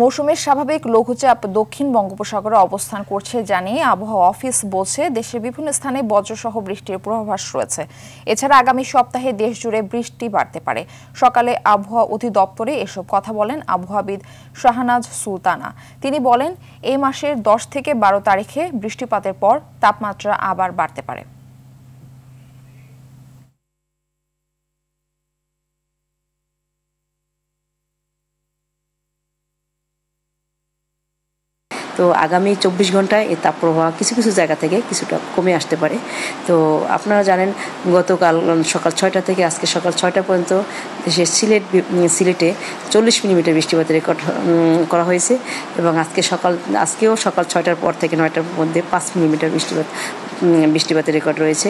মৌসুমের স্বাভাবিক লঘুচাপ দক্ষিণ বঙ্গোপসাগরে অবস্থান করছে জানিয়ে আবহাওয়া অফিস বলছে দেশের বিভিন্ন স্থানে বজ্রসহ বৃষ্টির পূর্বাভাস রয়েছে। এছাড়া আগামী সপ্তাহে দেশ জুড়ে বৃষ্টি বাড়তে পারে। সকালে আবহাওয়া অধিদপ্তরে এসব কথা বলেন আবহাওয়াবিদ শাহনাজ সুলতানা। তিনি বলেন, এই মাসের 10 থেকে 12 তারিখে বৃষ্টিপাতের পর তাপমাত্রা আবার বাড়তে পারে। তো আগামী 24 ঘন্টায় এই তাপপ্রবাহ কিছু কিছু জায়গা থেকে কিছুটা কমে আসতে পারে। তো আপনারা জানেন, গতকাল সকাল 6টা থেকে আজকে সকাল 6টা পর্যন্ত দেশের সিলেটে 40 মিলিমিটার বৃষ্টিপাতের রেকর্ড করা হয়েছে এবং আজকেও সকাল 6টার পর থেকে 9টার মধ্যে 5 মিলিমিটার বৃষ্টিপাতের রেকর্ড রয়েছে।